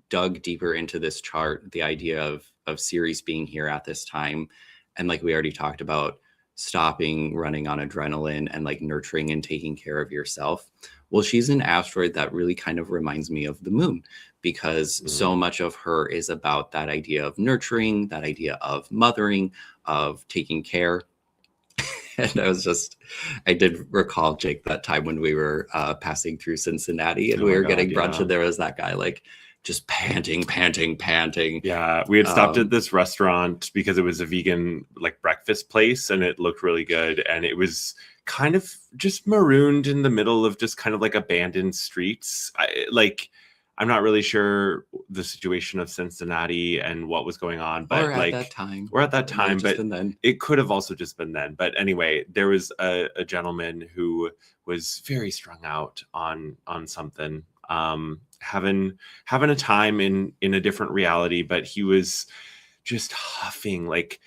dug deeper into this chart, the idea of Ceres being here at this time, and like we already talked about, stopping running on adrenaline and like nurturing and taking care of yourself. Well, she's an asteroid that really kind of reminds me of the moon, because so much of her is about that idea of nurturing, that idea of mothering, of taking care. And I did recall, Jake, that time when we were passing through Cincinnati and we were getting brunch, and there was that guy like just panting. Yeah, we had stopped at this restaurant because it was a vegan like breakfast place, and it looked really good. And it was kind of just marooned in the middle of just kind of like abandoned streets. I'm not really sure the situation of Cincinnati and what was going on, but or at like that time, or at that time, but then. it could have also just been then. But anyway, there was a gentleman who was very strung out on something, having a time in a different reality, but he was just huffing, like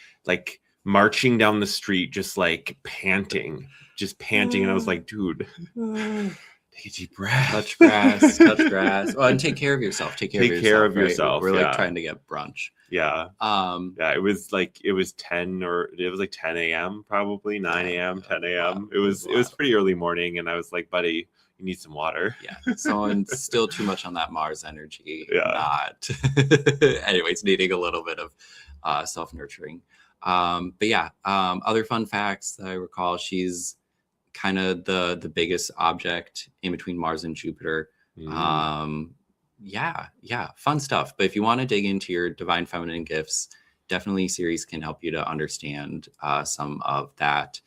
marching down the street, just like panting, and I was like, dude, take a deep breath, touch grass. Oh, and take care of yourself. Take care of yourself. Right? We're like trying to get brunch. Yeah. Yeah, it was 10, or it was like 10 a.m. probably 9 a.m. 10 a.m. It was pretty early morning, and I was like, buddy, you need some water. Yeah. So and still too much on that Mars energy. Yeah. Not anyways, needing a little bit of self-nurturing. But yeah, other fun facts that I recall, she's kind of the biggest object in between Mars and Jupiter. Yeah, fun stuff. But if you want to dig into your divine feminine gifts, definitely Ceres can help you to understand some of that.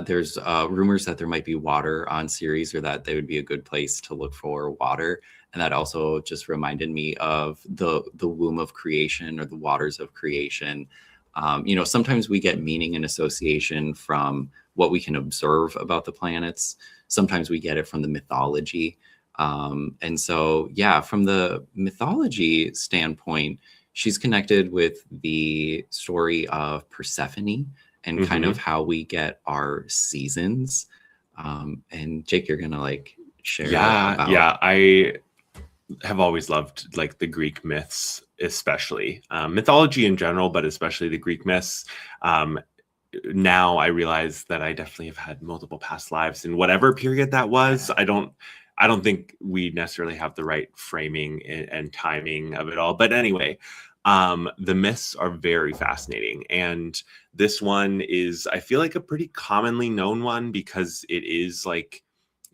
There's rumors that there might be water on Ceres, or that they would be a good place to look for water. And that also just reminded me of the womb of creation, or the waters of creation. Sometimes we get meaning and association from what we can observe about the planets. Sometimes we get it from the mythology. And so, yeah, from the mythology standpoint, she's connected with the story of Persephone and kind of how we get our seasons. And Jake, you're gonna like share. Yeah, I have always loved like the Greek myths, especially mythology in general, but especially the Greek myths. Now I realize that I definitely have had multiple past lives in whatever period that was. I don't think we necessarily have the right framing and timing of it all. But anyway, the myths are very fascinating. And this one is, I feel like, a pretty commonly known one, because it is like,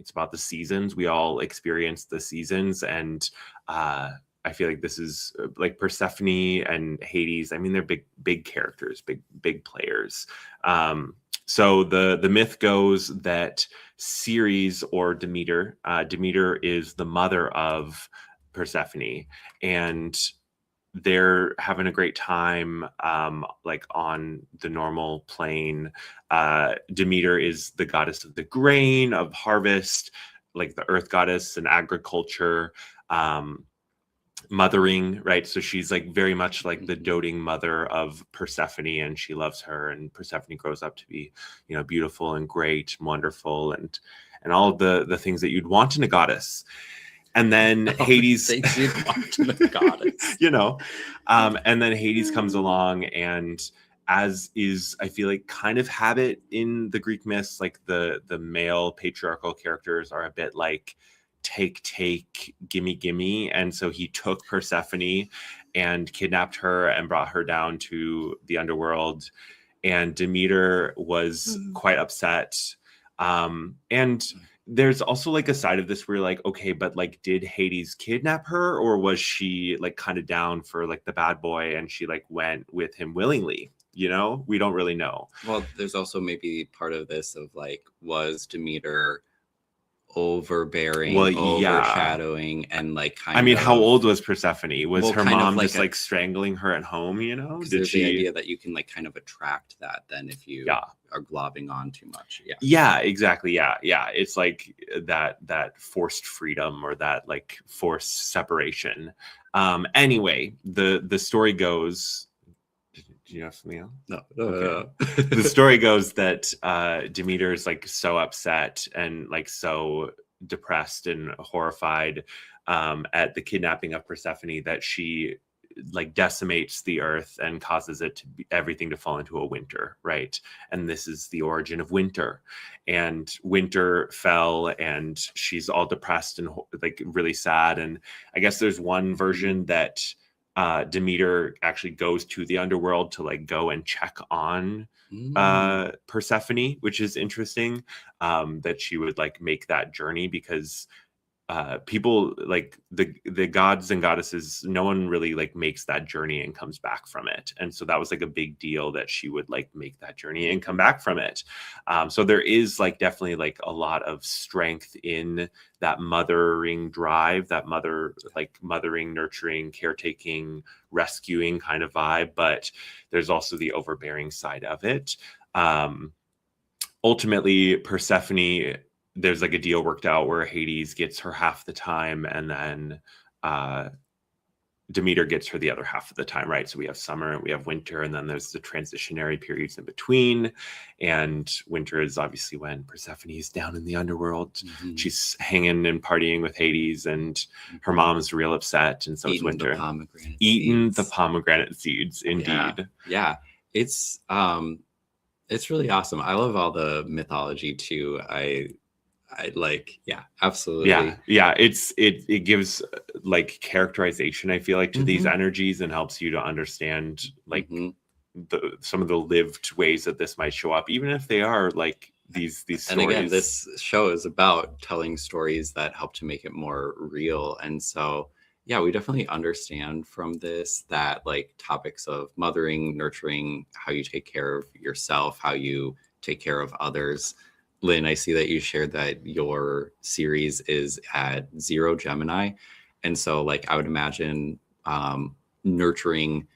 it's about the seasons. We all experience the seasons. And I feel like this is like Persephone and Hades. I mean, they're big characters, big players. So the myth goes that Ceres, or Demeter is the mother of Persephone, and they're having a great time, like on the normal plane. Demeter is the goddess of the grain, of harvest, like the earth goddess and agriculture, mothering, right? So she's like very much like the doting mother of Persephone, and she loves her, and Persephone grows up to be, beautiful and great, and wonderful, and all of the things that you'd want in a goddess. And then Hades, things you'd want in a goddess. And then Hades comes along, and as is, I feel like, kind of habit in the Greek myths, like the male patriarchal characters are a bit like, take, gimme. And so he took Persephone and kidnapped her and brought her down to the underworld. And Demeter was quite upset. And there's also like a side of this where you're like, okay, but like, did Hades kidnap her, or was she like kind of down for like the bad boy and she like went with him willingly? We don't really know. Well, there's also maybe part of this of like, was Demeter overbearing, overshadowing, and like kind of, how old was Persephone? Was her mom like just like strangling her at home? Did there's she? The idea that you can like kind of attract that then if you are globbing on too much. Yeah, exactly. Yeah. It's like that forced freedom, or that like forced separation. Anyway, the story goes. Do you have something else? No. Okay. The story goes that Demeter is like so upset and like so depressed and horrified at the kidnapping of Persephone that she like decimates the earth and causes it to be, everything to fall into a winter, right? And this is the origin of winter. And winter fell, and she's all depressed and like really sad. And I guess there's one version that Demeter actually goes to the underworld to like go and check on Persephone, which is interesting, that she would like make that journey, because people like the gods and goddesses, no one really like makes that journey and comes back from it. And so that was like a big deal that she would like make that journey and come back from it. So there is like definitely like a lot of strength in that mothering drive, that mothering, nurturing, caretaking, rescuing kind of vibe. But there's also the overbearing side of it. Ultimately, Persephone, there's like a deal worked out where Hades gets her half the time, and then Demeter gets her the other half of the time, right? So we have summer and we have winter, and then there's the transitionary periods in between. And winter is obviously when Persephone is down in the underworld. Mm-hmm. She's hanging and partying with Hades, and her mom's real upset, and so it's winter. Eating the pomegranate seeds, indeed. Yeah. It's really awesome. I love all the mythology too. I like, yeah, absolutely. Yeah. It gives like characterization, I feel like, to these energies, and helps you to understand like some of the lived ways that this might show up, even if they are like these stories. And again, this show is about telling stories that help to make it more real. And so, yeah, we definitely understand from this that like topics of mothering, nurturing, how you take care of yourself, how you take care of others. Lynn, I see that you shared that your series is at 0 Gemini. And so like, I would imagine nurturing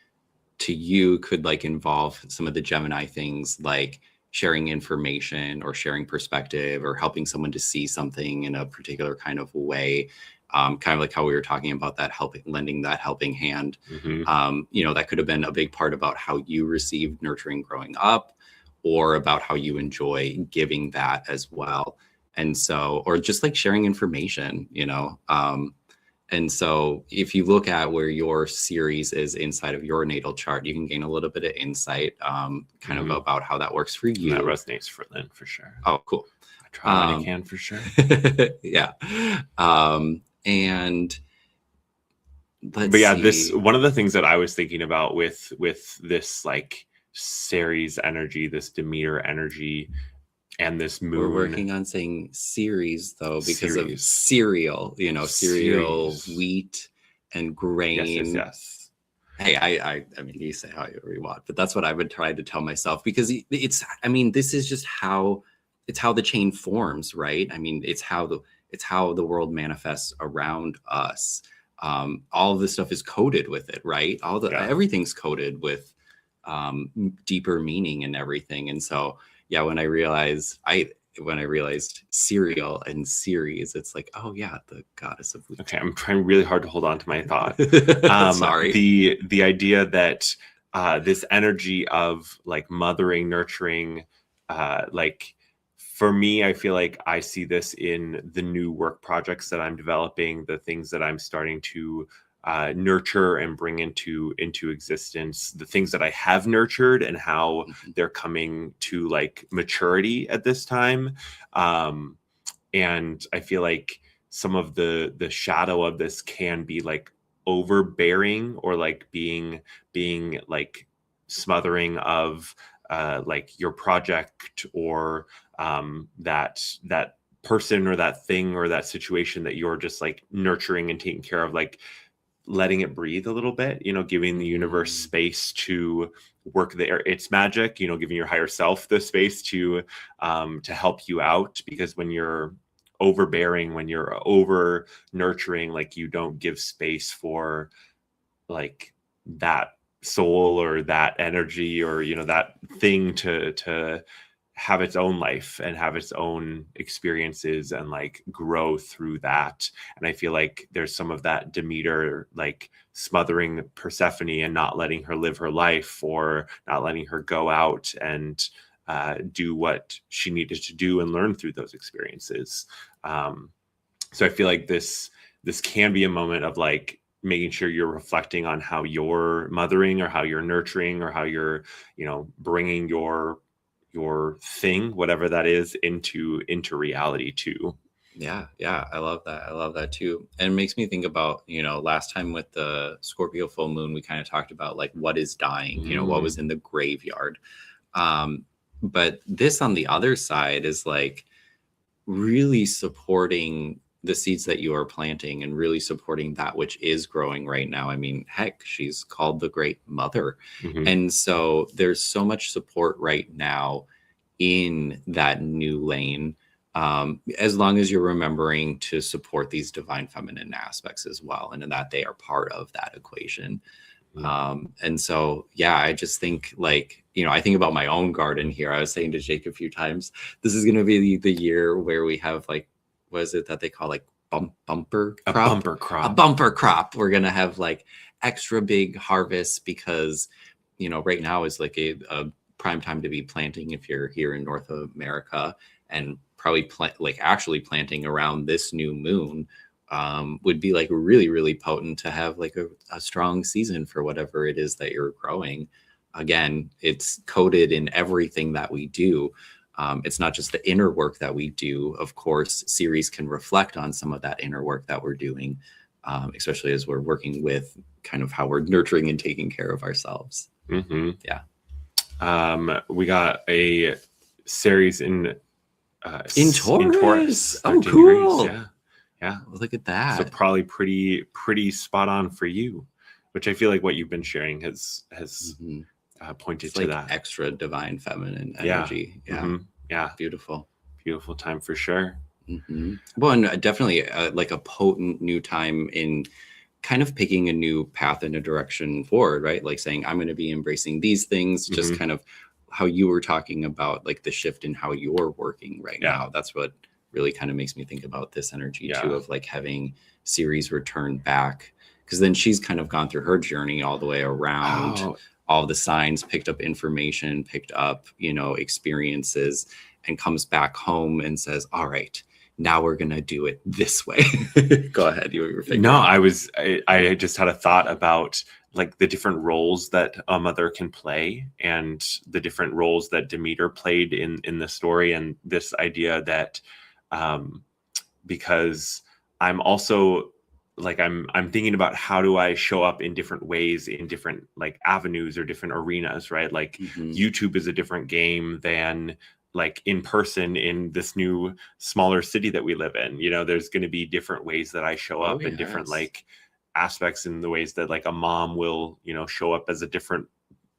to you could like involve some of the Gemini things, like sharing information or sharing perspective or helping someone to see something in a particular kind of way. Kind of like how we were talking about that lending that helping hand. That could have been a big part about how you received nurturing growing up, or about how you enjoy giving that as well. And so, or just like sharing information, and so if you look at where your series is inside of your natal chart, you can gain a little bit of insight kind of about how that works for you. That resonates for Lynn for sure. Oh, cool. I try when I can for sure. Yeah. And but yeah, this one of the things that I was thinking about with this like Ceres energy, this Demeter energy, and this moon. We're working on saying series though, because of cereal, cereal, wheat and grain. Yes. Hey, I mean, you say however you want, but that's what I would try to tell myself, because this is just how the chain forms, right? I mean, it's how the world manifests around us. All of this stuff is coded with it, right? Everything's coded with deeper meaning and everything. And so, yeah, when I realized cereal and series, it's like, oh yeah, the goddess of wheat. Okay, I'm trying really hard to hold on to my thought. Sorry. The idea that this energy of like mothering, nurturing, like for me, I feel like I see this in the new work projects that I'm developing, the things that I'm starting to nurture and bring into existence, the things that I have nurtured and how they're coming to like maturity at this time. And I feel like some of the shadow of this can be like overbearing, or like being like smothering of like your project, or that person or that thing or that situation that you're just like nurturing and taking care of, like letting it breathe a little bit, giving the universe space to work its magic, giving your higher self the space to help you out. Because when you're overbearing, when you're over nurturing, like you don't give space for like that soul or that energy or that thing to have its own life and have its own experiences and like grow through that. And I feel like there's some of that Demeter like smothering Persephone and not letting her live her life, or not letting her go out and do what she needed to do and learn through those experiences. So I feel like this can be a moment of like making sure you're reflecting on how you're mothering, or how you're nurturing, or how you're bringing your thing, whatever that is, into reality too. Yeah, I love that too. And it makes me think about, last time with the Scorpio full moon, we kind of talked about like what is dying, what was in the graveyard. But this on the other side is like really supporting the seeds that you are planting and really supporting that which is growing right now. I mean, heck, she's called the Great Mother. Mhm. And so there's so much support right now in that new lane, as long as you're remembering to support these divine feminine aspects as well, and that they are part of that equation. And so, yeah, I just think like, I think about my own garden here. I was saying to Jake a few times, this is going to be the year where we have like, what is it that they call like bumper crop? A bumper crop. A bumper crop. We're going to have like extra big harvests because, right now is like a prime time to be planting if you're here in North America, and probably actually planting around this new moon would be like really, really potent to have like a strong season for whatever it is that you're growing. Again, it's coded in everything that we do. It's not just the inner work that we do. Of course, Ceres can reflect on some of that inner work that we're doing, especially as we're working with kind of how we're nurturing and taking care of ourselves. Mm-hmm. Yeah. We got a Ceres in Taurus. Oh, 13 cool. degrees. Yeah. Look at that. So probably pretty spot on for you, which I feel like what you've been sharing has pointed it's to like that extra divine feminine energy. Yeah. Mm-hmm. Yeah. Beautiful Time for sure. Mm-hmm. Well, and definitely like a potent new time in kind of picking a new path and a direction forward, right? Like saying, I'm going to be embracing these things, just kind of how you were talking about, like the shift in how you're working right now. That's what really kind of makes me think about this energy too, of like having Ceres return back, because then she's kind of gone through her journey all the way around all the signs, picked up information, picked up, experiences, and comes back home and says, all right, now we're going to do it this way. Go ahead. You were thinking. No, I just had a thought about like the different roles that a mother can play, and the different roles that Demeter played in the story. And this idea that, because I'm also like, I'm thinking about how do I show up in different ways, in different like avenues or different arenas, right? Like YouTube is a different game than like in person in this new smaller city that we live in. There's going to be different ways that I show up in different like aspects, in the ways that like a mom will, show up as a different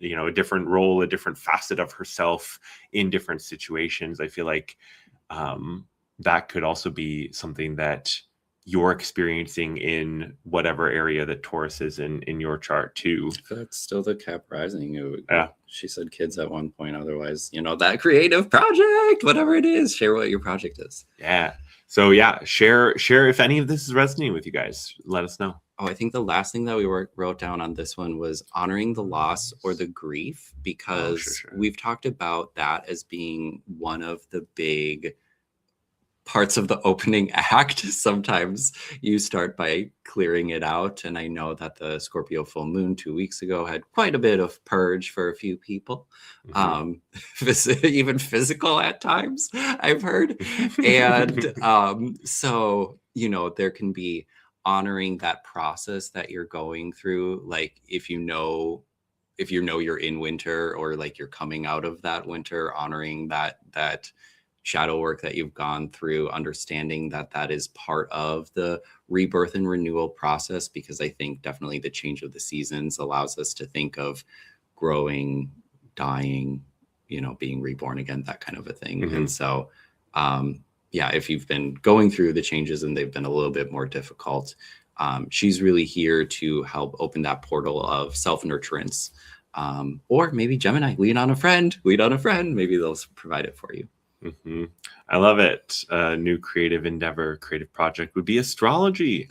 role, a different facet of herself in different situations. I feel like that could also be something that you're experiencing in whatever area that Taurus is in your chart too. That's still the Cap rising. She said kids at one point. Otherwise, that creative project, whatever it is, share what your project is. Yeah. So share if any of this is resonating with you guys. Let us know. Oh, I think the last thing that we wrote down on this one was honoring the loss or the grief, because we've talked about that as being one of the big parts of the opening act. Sometimes you start by clearing it out. And I know that the Scorpio full moon 2 weeks ago had quite a bit of purge for a few people, even physical at times, I've heard. And so, there can be honoring that process that you're going through. Like if you know you're in winter, or like you're coming out of that winter, honoring that shadow work that you've gone through, understanding that is part of the rebirth and renewal process, because I think definitely the change of the seasons allows us to think of growing, dying, being reborn again, that kind of a thing. And so, if you've been going through the changes and they've been a little bit more difficult, she's really here to help open that portal of self-nurturance. Or maybe Gemini, lean on a friend, maybe they'll provide it for you. I love it. New creative endeavor, creative project would be astrology.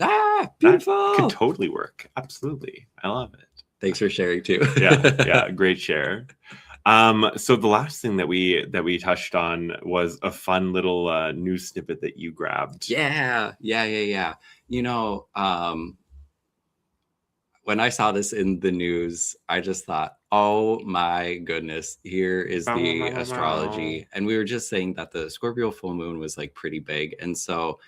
Beautiful. That could totally work. Absolutely. I love it. Thanks for sharing too. yeah. Great share. So the last thing that we touched on was a fun little news snippet that you grabbed. Yeah. When I saw this in the news, I just thought, oh my goodness, here is the astrology. And we were just saying that the Scorpio full moon was like pretty big. And so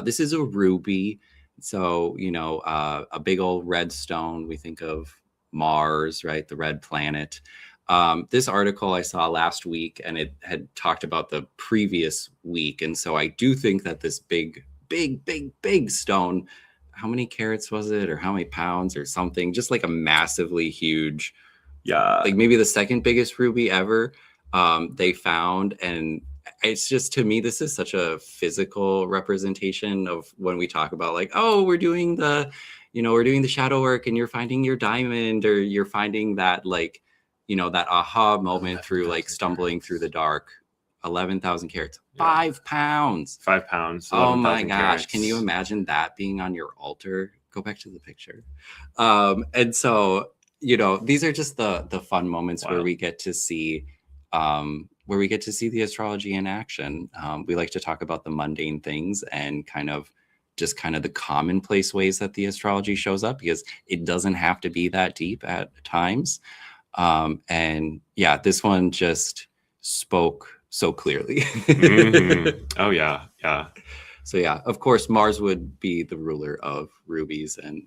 this is a ruby. So, a big old red stone. We think of Mars, right? The red planet. This article I saw last week, and it had talked about the previous week. And so I do think that this big big stone. How many carats was it, or how many pounds or something? Just like a massively huge, like maybe the second biggest ruby ever they found. And it's just, to me, this is such a physical representation of when we talk about like, oh, we're doing the shadow work and you're finding your diamond, or you're finding that like, that aha moment through like stumbling through the dark. 11,000 carats, 5 pounds. 5 pounds. Oh my gosh. Carats. Can you imagine that being on your altar? Go back to the picture. And so, these are just the fun moments where we get to see the astrology in action. We like to talk about the mundane things and kind of the commonplace ways that the astrology shows up, because it doesn't have to be that deep at times. And yeah, this one just spoke so clearly. Mm-hmm. Oh yeah. So yeah, of course, Mars would be the ruler of rubies, and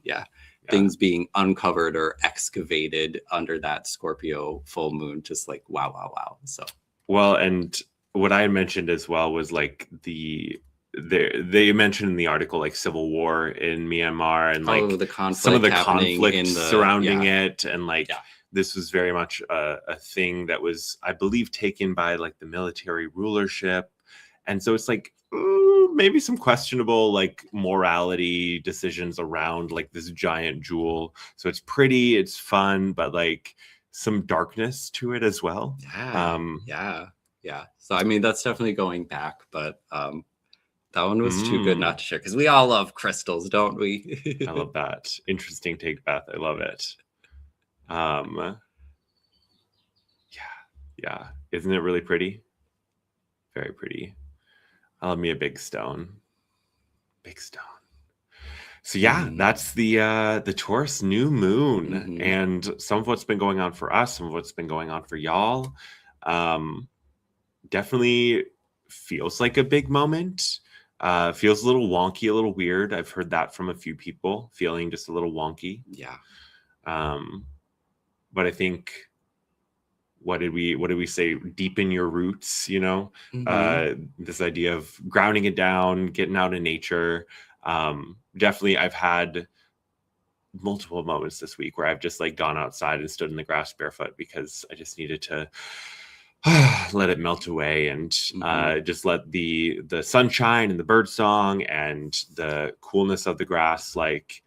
things being uncovered or excavated under that Scorpio full moon, just like wow. So well, and what I mentioned as well was like they mentioned in the article like civil war in Myanmar, and like some of the conflict surrounding it, and like this was very much a thing that was, I believe, taken by like the military rulership. And so it's like maybe some questionable like morality decisions around like this giant jewel. So it's pretty, it's fun, but like some darkness to it as well. Yeah. So I mean, that's definitely going back, but that one was too good not to share, because we all love crystals, don't we? I love that. Interesting take, Beth. I love it. Yeah. Isn't it really pretty? Very pretty. I love me a big stone. So yeah, that's the Taurus new moon, and some of what's been going on for us, some of what's been going on for y'all. Definitely feels like a big moment. Feels a little wonky, a little weird. I've heard that from a few people, feeling just a little wonky. Yeah. But I think, what did we say? Deepen your roots, this idea of grounding it down, getting out in nature. Definitely, I've had multiple moments this week where I've just like gone outside and stood in the grass barefoot, because I just needed to let it melt away, and just let the sunshine and the bird song and the coolness of the grass like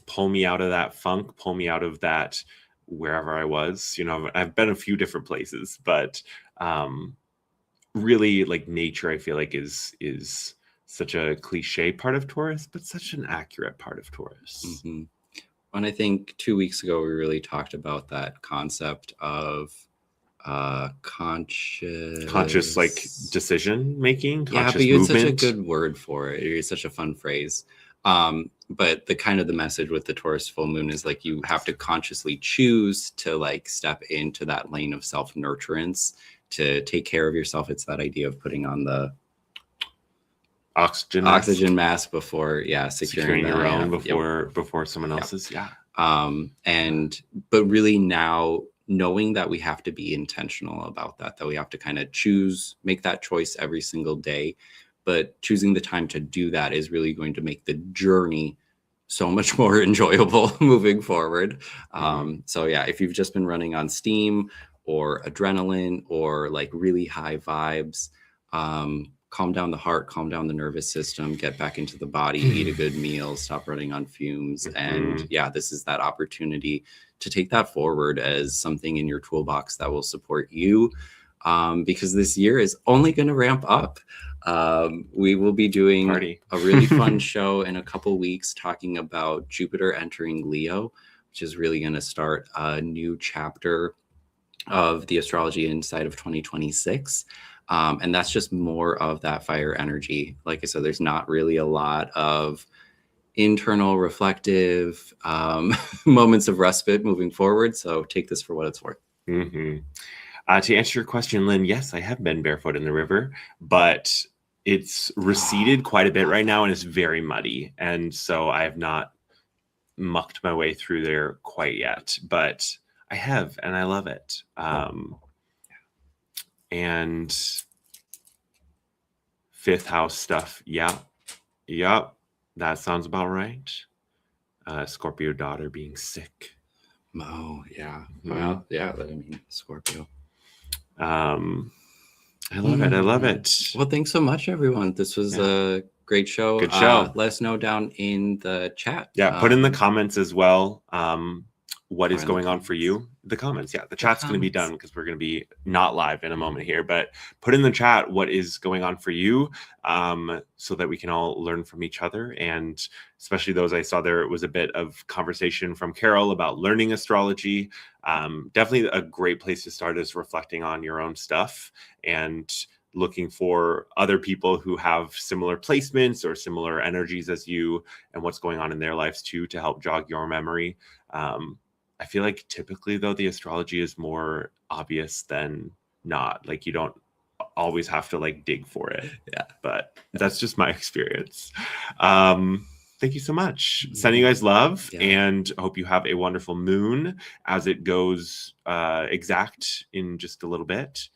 pull me out of that funk, pull me out of that wherever I was. I've been a few different places, but really like nature, I feel like is such a cliche part of Taurus, but such an accurate part of Taurus. And I think 2 weeks ago we really talked about that concept of conscious like decision making. But you had such a good word for it. It's such a fun phrase. But the message with the Taurus full moon is like, you have to consciously choose to like step into that lane of self-nurturance to take care of yourself. It's that idea of putting on the oxygen mask before securing your own before someone else's. But really now knowing that we have to be intentional about that we have to kind of make that choice every single day. But choosing the time to do that is really going to make the journey so much more enjoyable moving forward. So yeah, if you've just been running on steam or adrenaline or like really high vibes, calm down the heart, calm down the nervous system, get back into the body, eat a good meal, stop running on fumes. And yeah, this is that opportunity to take that forward as something in your toolbox that will support you. Because this year is only going to ramp up. We will be doing a really fun show in a couple weeks talking about Jupiter entering Leo, which is really going to start a new chapter of the astrology inside of 2026. And that's just more of that fire energy. Like I said, there's not really a lot of internal reflective moments of respite moving forward. So take this for what it's worth. To answer your question, Lynn, yes, I have been barefoot in the river, but it's receded quite a bit right now and it's very muddy. And so I have not mucked my way through there quite yet, but I have, and I love it. And 5th house stuff. Yeah. Yep. That sounds about right. Scorpio daughter being sick. Oh, yeah. Mhm. Well, yeah, I mean, Scorpio. I love it. I love it. Well, thanks so much, everyone. This was a great show. Good show. Let us know down in the chat. Yeah, put in the comments as well. What is in the going on for you? The comments. Yeah, the chat's going to be comments. done because we're going to be not live in a moment here. But put in the chat what is going on for you, so that we can all learn from each other. And especially those I saw there was a bit of conversation from Carol about learning astrology. Definitely a great place to start is reflecting on your own stuff and looking for other people who have similar placements or similar energies as you and what's going on in their lives too, to help jog your memory. I feel like typically though, the astrology is more obvious than not. Like you don't always have to like dig for it. Yeah. But that's just my experience. Thank you so much. Sending you guys love, and I hope you have a wonderful moon as it goes exact in just a little bit.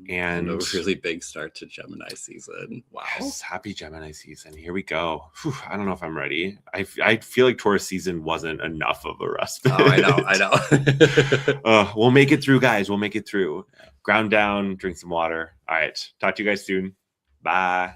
And a really big start to Gemini season. Wow. Yes, happy Gemini season. Here we go. Whew, I don't know if I'm ready. I feel like Taurus season wasn't enough of a respite. Oh, I know. We'll make it through, guys. We'll make it through. Ground down, drink some water. All right. Talk to you guys soon. Bye.